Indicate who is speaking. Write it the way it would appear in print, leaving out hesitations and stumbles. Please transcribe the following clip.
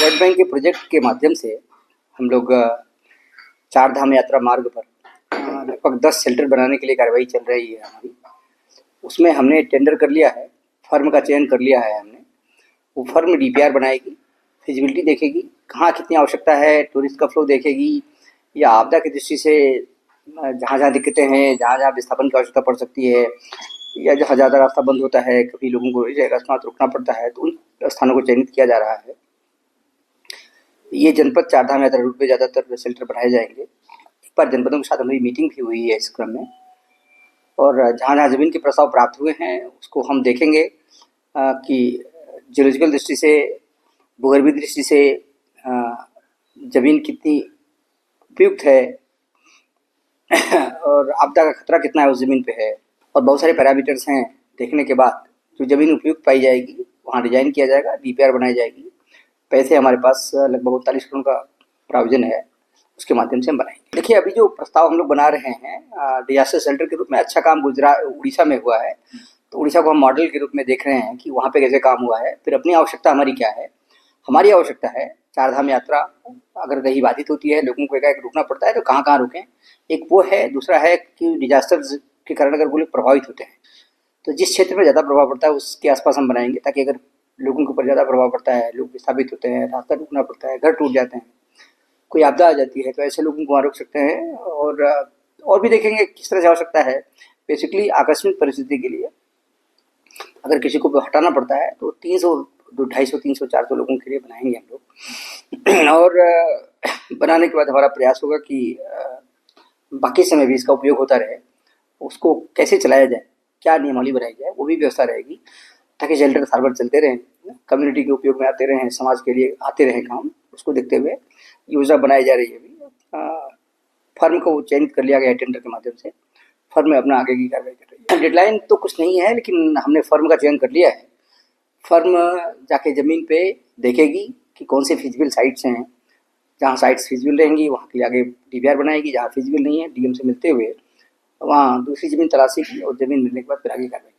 Speaker 1: World bank के project के माध्यम से हम लोग चार धाम यात्रा मार्ग पर लगभग 10 शेल्टर बनाने के लिए कार्रवाई चल रही है हमारी। उसमें हमने टेंडर कर लिया है, फर्म का चयन कर लिया है हमने। वो फर्म डीपीआर बनाएगी, फिजिबिलिटी देखेगी, कहाँ कितनी आवश्यकता है, टूरिस्ट का फ्लो देखेगी, या आपदा की दृष्टि से जहाँ जहाँ दिक्कतें हैं, जहाँ जहाँ विस्थापन की आवश्यकता पड़ सकती है, या जहाँ ज़्यादा रास्ता बंद होता है, कभी लोगों को अकस्मात रुकना पड़ता है, तो उन स्थानों को चयनित किया जा रहा है। ये जनपद चारधाम यात्रा रूट पे ज़्यादातर शेल्टर बनाए जाएंगे। एक बार जनपदों के साथ हमारी मीटिंग भी हुई है इस क्रम में, और जहाँ जहाँ ज़मीन के प्रस्ताव प्राप्त हुए हैं उसको हम देखेंगे कि जियोलॉजिकल दृष्टि से, भूगर्भीय दृष्टि से ज़मीन कितनी उपयुक्त है और आपदा का खतरा कितना है उस ज़मीन पे है, और बहुत सारे पैरामीटर्स हैं। देखने के बाद जो ज़मीन उपयुक्त पाई जाएगी वहाँ डिजाइन किया जाएगा, डीपीआर बनाई जाएगी। पैसे हमारे पास लगभग 39 करोड़ का प्रोविजन है, उसके माध्यम से हम बनाएंगे। देखिए, अभी जो प्रस्ताव हम लोग बना रहे हैं डिजास्टर शेल्टर के रूप में, अच्छा काम गुजरात उड़ीसा में हुआ है, तो उड़ीसा को हम मॉडल के रूप में देख रहे हैं कि वहाँ पे कैसे काम हुआ है। फिर अपनी आवश्यकता हमारी क्या है? हमारी आवश्यकता है चारधाम यात्रा अगर कहीं बाधित होती है, लोगों को एकाएक रुकना पड़ता है, तो कहाँ कहाँ रुकें। एक वो है, दूसरा है कि डिजास्टर के कारण अगर वो लोग प्रभावित होते हैं तो जिस क्षेत्र में ज़्यादा प्रभाव पड़ता है उसके आसपास हम बनाएंगे, ताकि अगर लोगों के ऊपर ज़्यादा प्रभाव पड़ता है, लोग विस्थापित होते हैं, रास्ता रुकना पड़ता है, घर टूट जाते हैं, कोई आपदा आ जाती है, तो ऐसे लोगों को वहाँ रोक सकते हैं। और भी देखेंगे किस तरह से आवश्यकता है। बेसिकली आकस्मिक परिस्थिति के लिए अगर किसी को हटाना पड़ता है तो 300, 250, 300, 400 लोगों के लिए बनाएंगे हम लोग। और बनाने के बाद हमारा प्रयास होगा कि बाकी समय भी इसका उपयोग होता रहे। उसको कैसे चलाया जाए, क्या नियमावली बनाई जाए, वो भी व्यवस्था रहेगी, ताकि शेल्टर साल भर चलते रहें, कम्युनिटी के उपयोग में आते रहें, समाज के लिए आते रहें काम। उसको देखते हुए योजना बनाई जा रही है। अभी फर्म को चयनित कर लिया गया है टेंडर के माध्यम से। फर्म में अपना आगे की कार्रवाई कर रही है। डेडलाइन तो कुछ नहीं है, लेकिन हमने फर्म का चयन कर लिया है। फर्म जाके ज़मीन पे देखेगी कि कौन से फिजिबल साइट्स हैं। जहाँ साइट्स फिजिबल रहेंगी वहाँ के लिए आगे डीपीआर बनाएगी, जहाँ फिजिबल नहीं है डीएम से मिलते हुए वहाँ दूसरी ज़मीन तलाशेगी, और ज़मीन मिलने के बाद फिर आगे कार्रवाई।